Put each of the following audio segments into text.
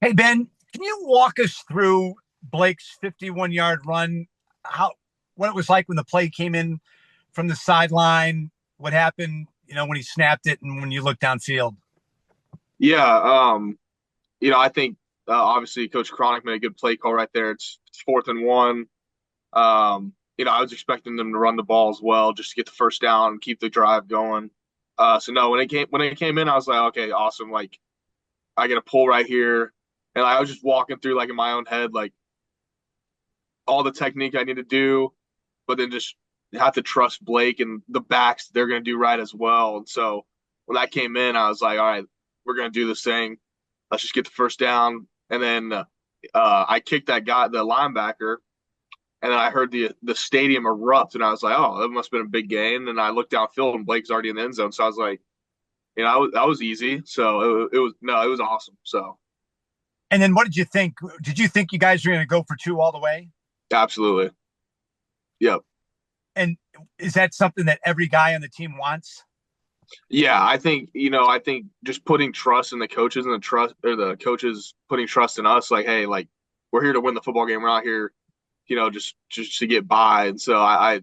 Hey, Ben, can you walk us through Blake's 51-yard run? How what it was like when the play came in from the sideline? What happened, when he snapped it and when you looked downfield? Yeah, I think obviously Coach Cronic made a good play call right there. It's 4th and 1. I was expecting them to run the ball as well, just to get the first down and keep the drive going. So no, when it came in, I was like, okay, awesome. Like I get a pull right here, and I was just walking through like in my own head, like all the technique I need to do, but then just have to trust Blake and the backs they're going to do right as well. And so when that came in, I was like, all right, we're going to do this thing. Let's just get the first down. And then I kicked that guy, the linebacker, and then I heard the stadium erupt, and I was like, oh, that must have been a big gain. And I looked downfield, and Blake's already in the end zone. So I was like, that was easy. So it was awesome. So And then what did you think? Did you think you guys were going to go for two all the way? absolutely, yep. And is that something that every guy on the team wants? Yeah, I think just putting trust in the coaches and the coaches putting trust in us, like, hey, like we're here to win the football game. We're not here, just to get by. And so I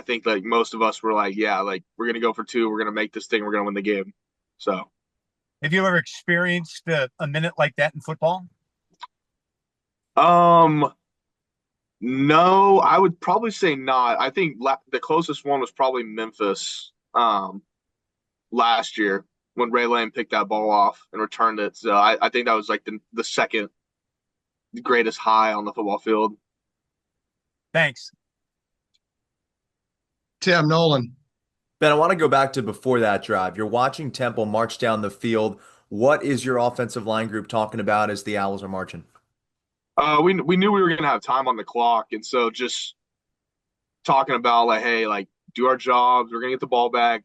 think like most of us were like, yeah, like we're gonna go for two. We're gonna make this thing. We're gonna win the game. So, Have you ever experienced a minute like that in football? um, no, I would probably say not. I think the closest one was probably Memphis, last year when Ray Lane picked that ball off and returned it. So I think that was like the second greatest high on the football field. Thanks. Tim Nolan. Ben, I want to go back to before that drive. You're watching Temple march down the field. What is your offensive line group talking about as the Owls are marching? We knew we were gonna have time on the clock, and so just talking about like, hey, like do our jobs. We're gonna get the ball back.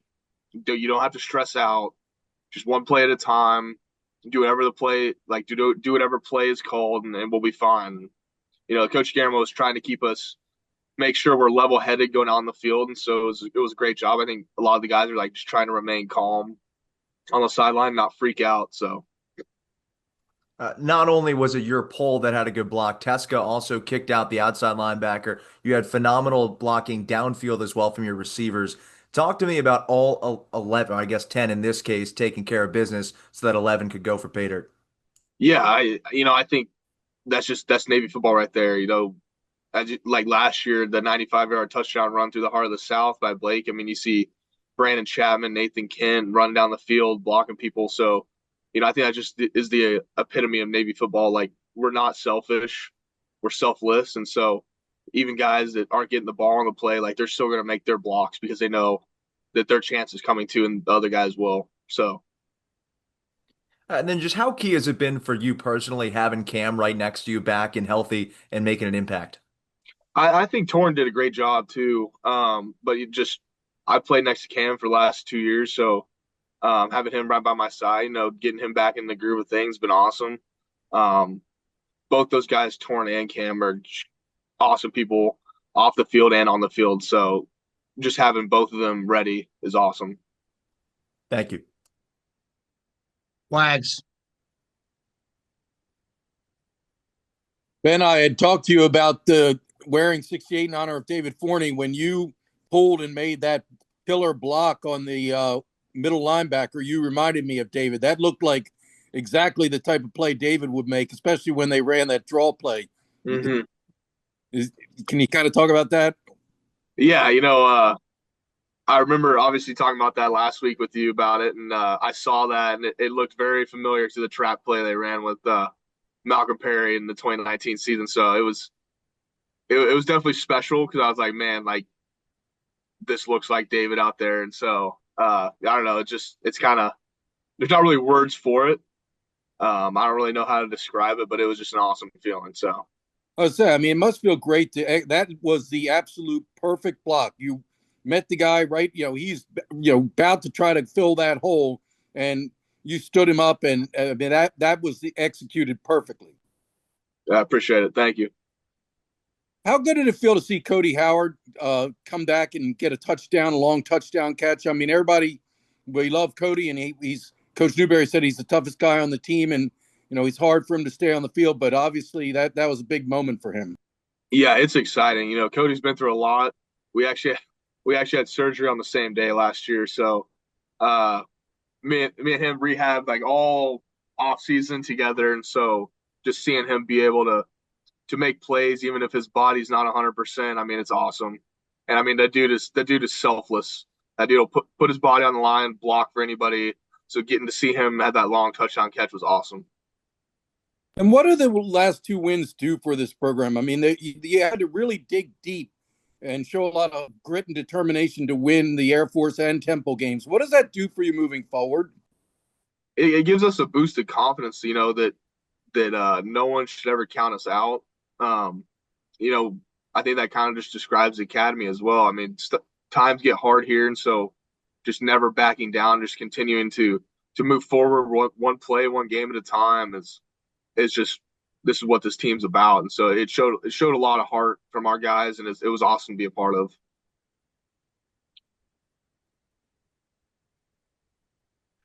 You don't have to stress out. Just one play at a time. Do whatever the play like do whatever play is called, and we'll be fine. Coach Guillermo was trying to keep us make sure we're level headed going out on the field, and so it was a great job. I think a lot of the guys are like just trying to remain calm on the sideline, not freak out. So Not only was it your pull that had a good block, Tesca also kicked out the outside linebacker. You had phenomenal blocking downfield as well from your receivers. Talk to me about all 11, I guess 10 in this case, taking care of business so that 11 could go for pay dirt. yeah, I think that's Navy football right there. Like last year, the 95-yard touchdown run through the heart of the South by Blake. I mean, you see Brandon Chapman, Nathan Kent running down the field blocking people. So, I think that just is the epitome of Navy football. Like we're not selfish, we're selfless, and so even guys that aren't getting the ball on the play, like they're still going to make their blocks because they know that their chance is coming too, and the other guys will. So. And then just how key has it been for you personally having Cam right next to you back and healthy and making an impact? I think Torn did a great job too. But I played next to Cam for the last 2 years, so having him right by my side, getting him back in the groove of things, been awesome. Um, both those guys, Torn and Cam, are awesome people off the field and on the field. So just having both of them ready is awesome. Thank you. Wags. Ben, I had talked to you about the wearing 68 in honor of David Forney when you pulled and made that killer block on the middle linebacker. You reminded me of David. That looked like exactly the type of play David would make, especially when they ran that draw play. Hmm. Can you kind of talk about that? Yeah, I remember obviously talking about that last week with you about it, and I saw that, and it looked very familiar to the trap play they ran with Malcolm Perry in the 2019 season. So it was definitely special because I was like, man, like this looks like David out there, and so I don't know, it's kind of there's not really words for it. I don't really know how to describe it, but it was just an awesome feeling. So I was saying, I mean, it must feel great that was the absolute perfect block. You met the guy right, he's about to try to fill that hole, and you stood him up, and I mean that was executed perfectly. I appreciate it. Thank you. How good did it feel to see Cody Howard come back and get a long touchdown catch? I mean, we love Cody, and he's Coach Newberry said he's the toughest guy on the team, and He's hard for him to stay on the field, but obviously that was a big moment for him. Yeah, it's exciting. Cody's been through a lot. We actually had surgery on the same day last year, so uh, me and him rehab like all off season together, and so just seeing him be able to make plays even if his body's not 100%, I mean, it's awesome. And I mean, that dude is selfless. That dude will put his body on the line, block for anybody. So getting to see him have that long touchdown catch was awesome. And what do the last two wins do for this program? I mean, you had to really dig deep and show a lot of grit and determination to win the Air Force and Temple games. What does that do for you moving forward? It gives us a boost of confidence, that no one should ever count us out. Um, I think that kind of just describes the academy as well. I mean, times get hard here, and so just never backing down, just continuing to move forward one play, one game at a time is just this is what this team's about. And so it showed a lot of heart from our guys, and it was awesome to be a part of.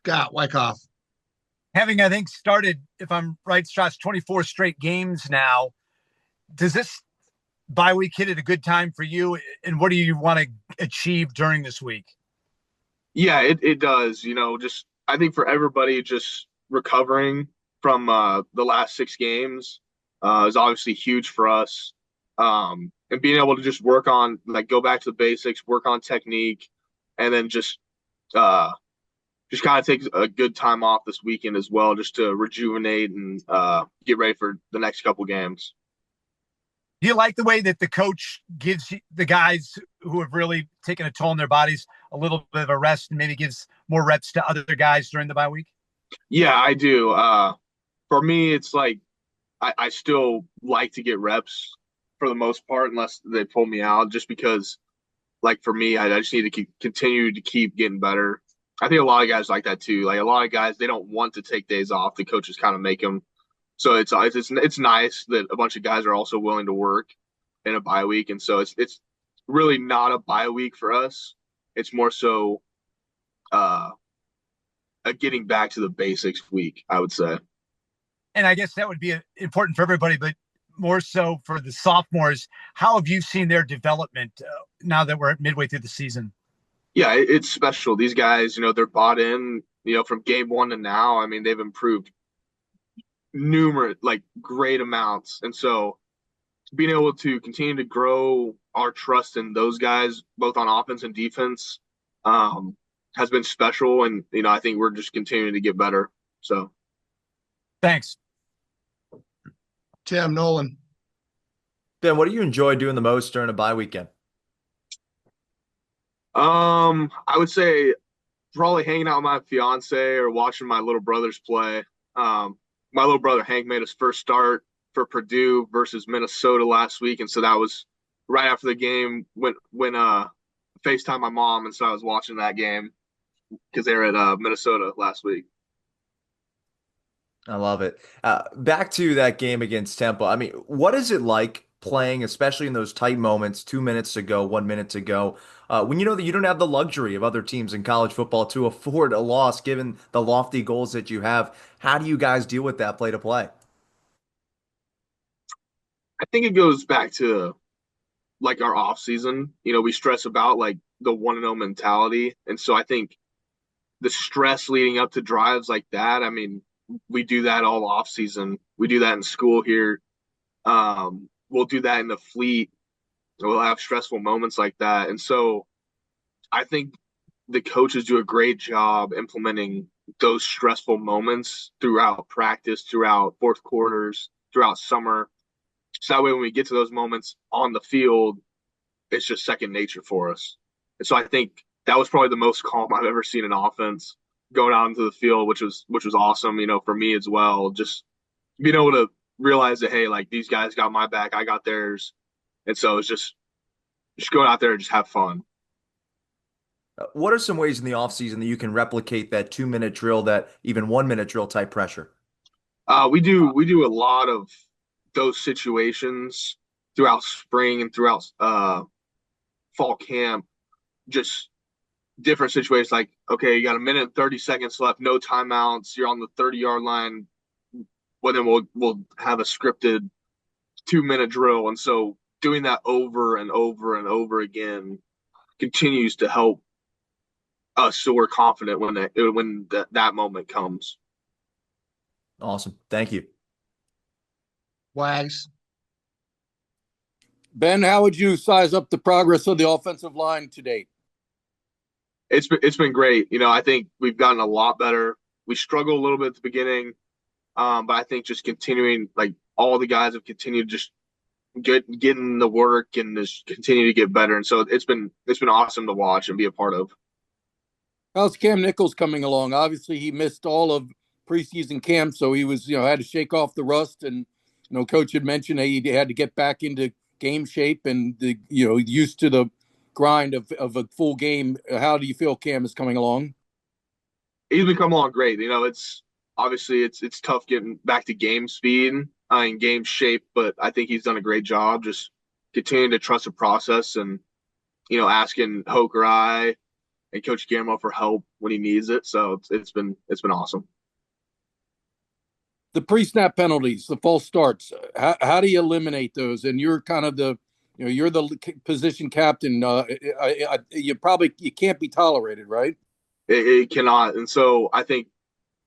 Scott Wyckoff. Having, I think, started, if I'm right, Scott's 24 straight games now. Does this bye week hit at a good time for you? And what do you want to achieve during this week? Yeah, it does. Just I think for everybody, just recovering from the last 6 games is obviously huge for us. And being able to just work on, like, go back to the basics, work on technique, and then just kind of take a good time off this weekend as well, just to rejuvenate and get ready for the next couple games. Do you like the way that the coach gives the guys who have really taken a toll on their bodies a little bit of a rest and maybe gives more reps to other guys during the bye week? Yeah, I do. For me, it's like I still like to get reps for the most part, unless they pull me out, just because, like, for me, I just need to continue to keep getting better. I think a lot of guys like that too. Like, a lot of guys, they don't want to take days off. The coaches kind of make them. So it's nice that a bunch of guys are also willing to work in a bye week, and so it's really not a bye week for us. It's more so a getting back to the basics week, I would say. And I guess that would be important for everybody, but more so for the sophomores. How have you seen their development now that we're midway through the season? Yeah, it's special. These guys, they're bought in, from game one to now. I mean, they've improved numerous, like, great amounts. And so being able to continue to grow our trust in those guys, both on offense and defense, has been special. And, I think we're just continuing to get better. So thanks. Tim Nolan. Ben, what do you enjoy doing the most during a bye weekend? I would say probably hanging out with my fiance or watching my little brothers play. My little brother Hank made his first start for Purdue versus Minnesota last week, and so that was right after the game when FaceTime my mom, and so I was watching that game because they were at Minnesota last week. I love it. Back to that game against Temple. I mean, what is it like playing, especially in those tight moments, 2 minutes to go, 1 minute to go, when you know that you don't have the luxury of other teams in college football to afford a loss given the lofty goals that you have? How do you guys deal with that play to play? I think it goes back to, like, our off season. We stress about, like, the 1-0 mentality, and so I think the stress leading up to drives like that. I mean, we do that all off season. We do that in school here. We'll do that in the fleet. We'll have stressful moments like that. And so I think the coaches do a great job implementing those stressful moments throughout practice, throughout fourth quarters, throughout summer. So that way, when we get to those moments on the field, it's just second nature for us. And so I think that was probably the most calm I've ever seen an offense going out into the field, which was awesome, for me as well. Just being able to realize that, hey, like, these guys got my back, I got theirs. And so it's just go out there and just have fun. What are some ways in the offseason that you can replicate that 2 minute drill, that even 1 minute drill type pressure? We do a lot of those situations throughout spring and throughout fall camp. Just different situations, like, okay, you got a minute and 30 seconds left, no timeouts, you're on the 30-yard line, well, then we'll have a scripted 2-minute drill, and so doing that over and over and over again continues to help us so we're confident when that moment comes. Awesome. Thank you. Wags. Ben, how would you size up the progress of the offensive line to date? It's been great. I think we've gotten a lot better. We struggled a little bit at the beginning, but I think just continuing, like all the guys have continued just getting the work and just continue to get better. And so it's been awesome to watch and be a part of. How's Cam Nichols coming along? Obviously, he missed all of preseason camp, so he was, had to shake off the rust. And Coach had mentioned he had to get back into game shape and used to the grind of a full game. How do you feel Cam is coming along? He's been coming along great. It's obviously it's tough getting back to game speed and game shape, but I think he's done a great job just continuing to trust the process and asking Hoke or I and Coach Guillermo for help when he needs it. So it's been awesome. The pre-snap penalties, the false starts, how do you eliminate those? And you're kind of you're the position captain. You can't be tolerated, right? It cannot. And so I think,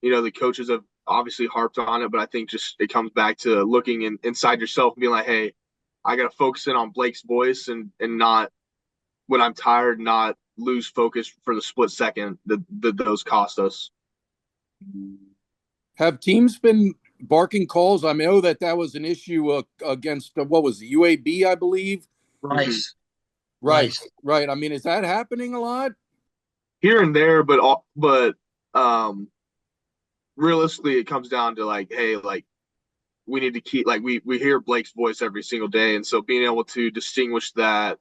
the coaches have obviously harped on it, but I think just it comes back to looking inside yourself and being like, hey, I got to focus in on Blake's voice and not when I'm tired, not lose focus for the split second that those cost us. Have teams been barking calls? I know that was an issue against what was the UAB, I believe. Rice. Right. I mean, is that happening a lot? Here and there, but realistically, it comes down to like, hey, like we need to keep like we hear Blake's voice every single day, and so being able to distinguish that,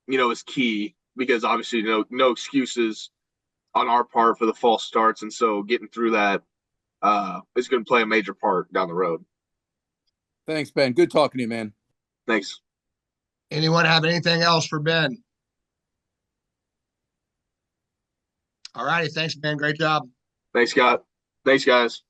is key because obviously, no excuses on our part for the false starts, and so getting through that is going to play a major part down the road. Thanks, Ben. Good talking to you, man. Thanks. Anyone have anything else for Ben? All righty. Thanks, Ben. Great job. Thanks, Scott. Thanks, guys.